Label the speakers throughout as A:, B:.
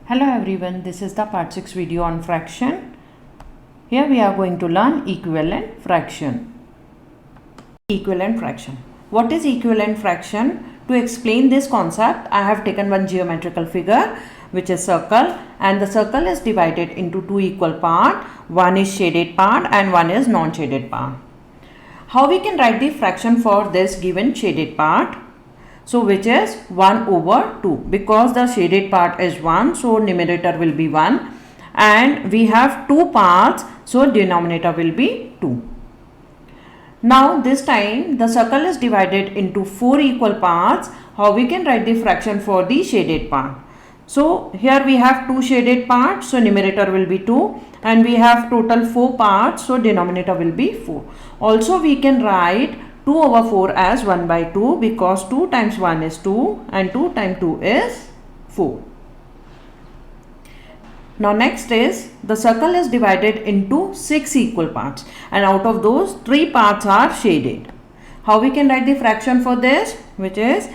A: Hello everyone, this is the part 6 video on fraction. Here we are going to learn equivalent fraction. Equivalent fraction. What is equivalent fraction? To explain this concept, I have taken one geometrical figure which is circle, and the circle is divided into two equal parts. One is shaded part and one is non-shaded part. How we can write the fraction for this given shaded part? So which is 1 over 2, because the shaded part is 1, so numerator will be 1, and we have two parts, so denominator will be 2. Now this time the circle is divided into 4 equal parts. How we can write the fraction for the shaded part? So here we have two shaded parts, so numerator will be 2, and we have total 4 parts, so denominator will be 4. Also we can write 2 over 4 as 1 by 2, because 2 times 1 is 2 and 2 times 2 is 4. Now next is the circle is divided into 6 equal parts, and out of those 3 parts are shaded. How we can write the fraction for this? Which is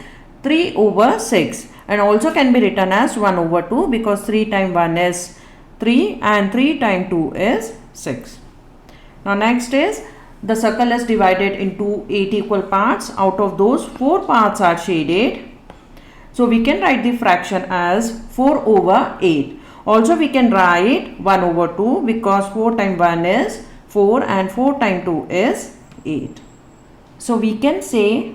A: 3 over 6, and also can be written as 1 over 2, because 3 times 1 is 3 and 3 times 2 is 6. Now next is the circle is divided into 8 equal parts. Out of those 4 parts are shaded. So we can write the fraction as 4 over 8. Also we can write 1 over 2, because 4 times 1 is 4 and 4 times 2 is 8. So we can say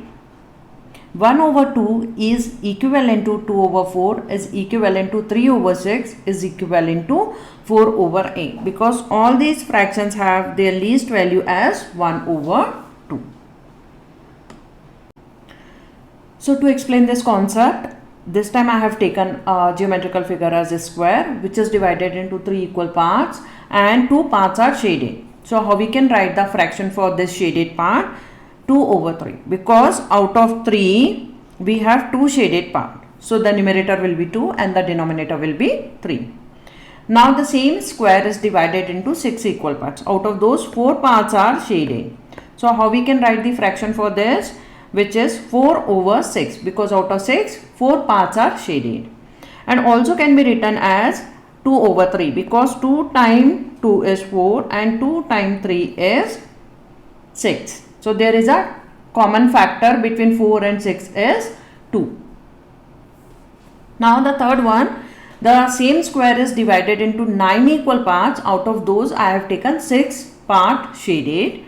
A: 1 over 2 is equivalent to 2 over 4 is equivalent to 3 over 6 is equivalent to 4 over 8, because all these fractions have their least value as 1 over 2. So to explain this concept, this time I have taken a geometrical figure as a square which is divided into 3 equal parts, and 2 parts are shaded. So how we can write the fraction for this shaded part? 2 over 3, because out of 3 we have 2 shaded part, so the numerator will be 2 and the denominator will be 3. Now the same square is divided into 6 equal parts. Out of those 4 parts are shaded. So how we can write the fraction for this? Which is 4 over 6, because out of 6 4 parts are shaded, and also can be written as 2 over 3, because 2 times 2 is 4 and 2 times 3 is 6. So there is a common factor between 4 and 6 is 2. Now the third one, the same square is divided into 9 equal parts. Out of those I have taken 6 part shaded.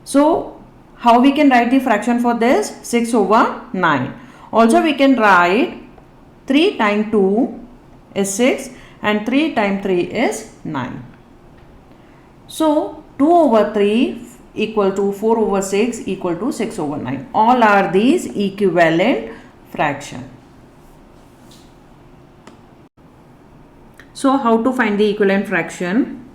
A: So how we can write the fraction for this? 6 over 9. Also we can write 3 times 2 is 6 and 3 times 3 is 9. So 2 over 3 equal to 4 over 6 equal to 6 over 9. All are these equivalent fraction. So how to find the equivalent fraction?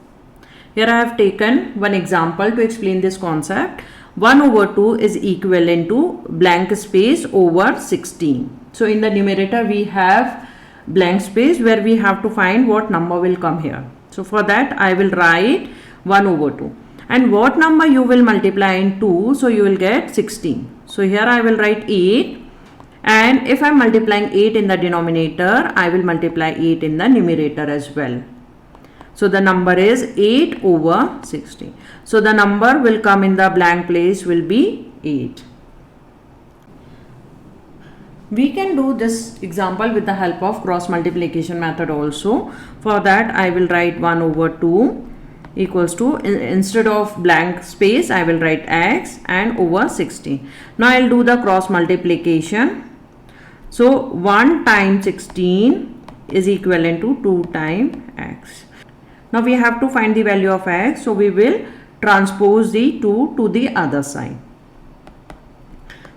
A: Here I have taken one example to explain this concept. 1 over 2 is equivalent to blank space over 16. So in the numerator we have blank space where we have to find what number will come here. So for that I will write 1 over 2. And what number you will multiply in 2, so you will get 16. So here I will write 8, and if I am multiplying 8 in the denominator, I will multiply 8 in the numerator as well. So the number is 8 over 16. So the number will come in the blank place will be 8. We can do this example with the help of cross multiplication method also. For that I will write 1 over 2 equals to, instead of blank space I will write x and over 16. Now I will do the cross multiplication. So 1 times 16 is equivalent to 2 times x. Now we have to find the value of x, so we will transpose the 2 to the other side.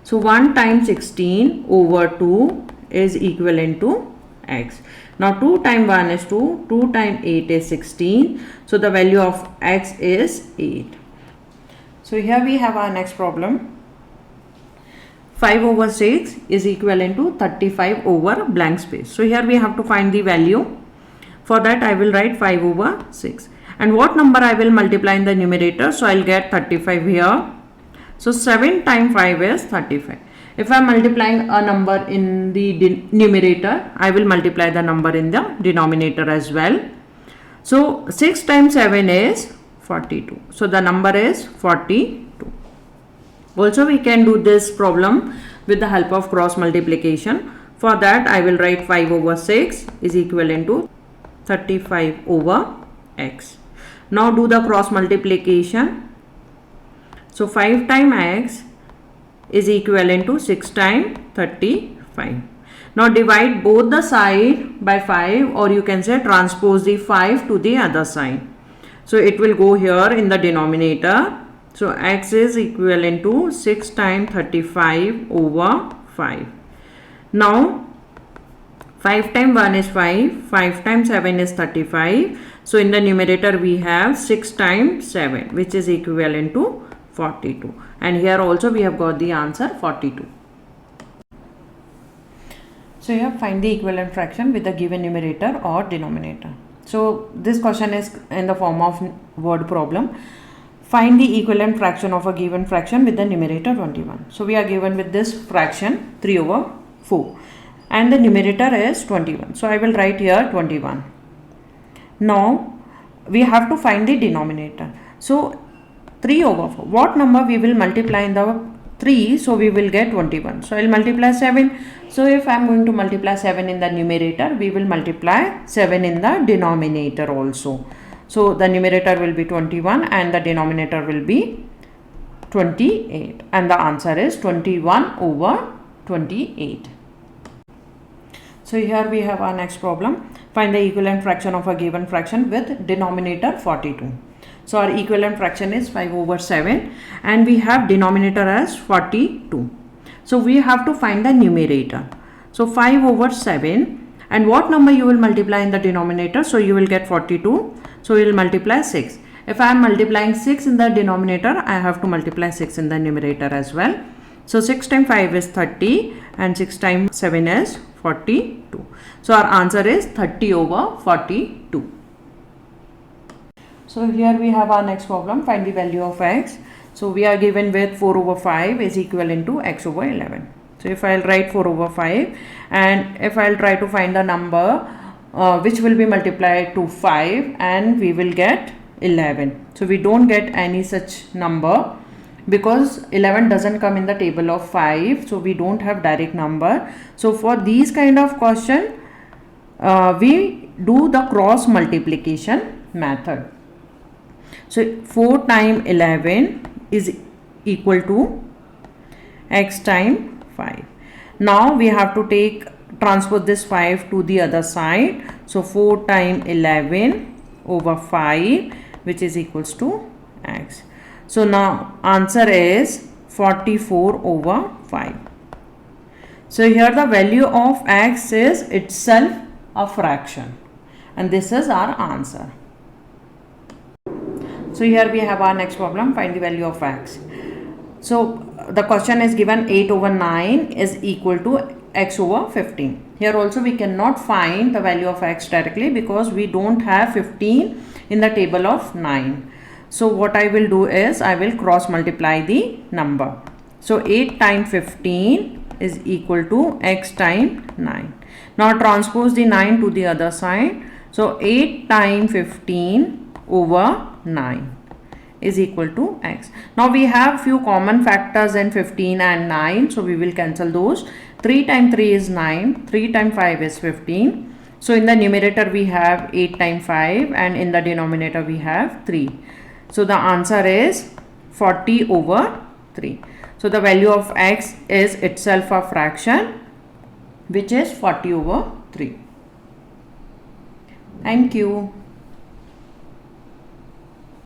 A: So 1 times 16 over 2 is equivalent to x. Now 2 times 1 is 2, 2 times 8 is 16. So the value of x is 8. So here we have our next problem. 5 over 6 is equivalent to 35 over blank space. So here we have to find the value. For that I will write 5 over 6. And what number I will multiply in the numerator? So I will get 35 here. So 7 times 5 is 35. if I am multiplying a number in the numerator, I will multiply the number in the denominator as well. So 6 times 7 is 42. So the number is 42. Also we can do this problem with the help of cross multiplication. For that I will write 5 over 6 is equivalent to 35 over x. Now do the cross multiplication. So 5 times x is equivalent to 6 times 35. Now divide both the side by 5, or you can say transpose the 5 to the other side. So it will go here in the denominator. So x is equivalent to 6 times 35 over 5. Now 5 times 1 is 5, 5 times 7 is 35. So in the numerator we have 6 times 7, which is equivalent to 42. And here also we have got the answer 42. So here find the equivalent fraction with the given numerator or denominator. So this question is in the form of word problem. Find the equivalent fraction of a given fraction with the numerator 21. So we are given with this fraction 3 over 4 and the numerator is 21. So I will write here 21. Now we have to find the denominator. So 3 over 4. What number we will multiply in the 3? So we will get 21. So I will multiply 7. So if I am going to multiply 7 in the numerator, we will multiply 7 in the denominator also. So the numerator will be 21 and the denominator will be 28. And the answer is 21 over 28. So here we have our next problem. Find the equivalent fraction of a given fraction with denominator 42. So our equivalent fraction is 5 over 7 and we have denominator as 42. So we have to find the numerator. So 5 over 7, and what number you will multiply in the denominator? So you will get 42. So you will multiply 6. If I am multiplying 6 in the denominator, I have to multiply 6 in the numerator as well. So 6 times 5 is 30 and 6 times 7 is 42. So our answer is 30 over 42. So here we have our next problem. Find the value of x. So we are given with 4 over 5 is equivalent to x over 11. So if I will write 4 over 5 and if I will try to find the number which will be multiplied to 5 and we will get 11. So we don't get any such number because 11 doesn't come in the table of 5. So we don't have direct number. So for these kind of question we do the cross multiplication method. So 4 times 11 is equal to x times 5. Now we have to transpose this 5 to the other side. So 4 times 11 over 5, which is equals to x. So now answer is 44 over 5. So here the value of x is itself a fraction and this is our answer. So here we have our next problem. Find the value of x. So the question is given 8 over 9 is equal to x over 15. Here also we cannot find the value of x directly because we don't have 15 in the table of 9. So what I will do is I will cross multiply the number. So 8 times 15 is equal to x times 9. Now transpose the 9 to the other side. So 8 times 15 over 9 is equal to x. Now we have few common factors in 15 and 9. So we will cancel those. 3 times 3 is 9. 3 times 5 is 15. So in the numerator we have 8 times 5 and in the denominator we have 3. So the answer is 40 over 3. So the value of x is itself a fraction which is 40 over 3. Thank you.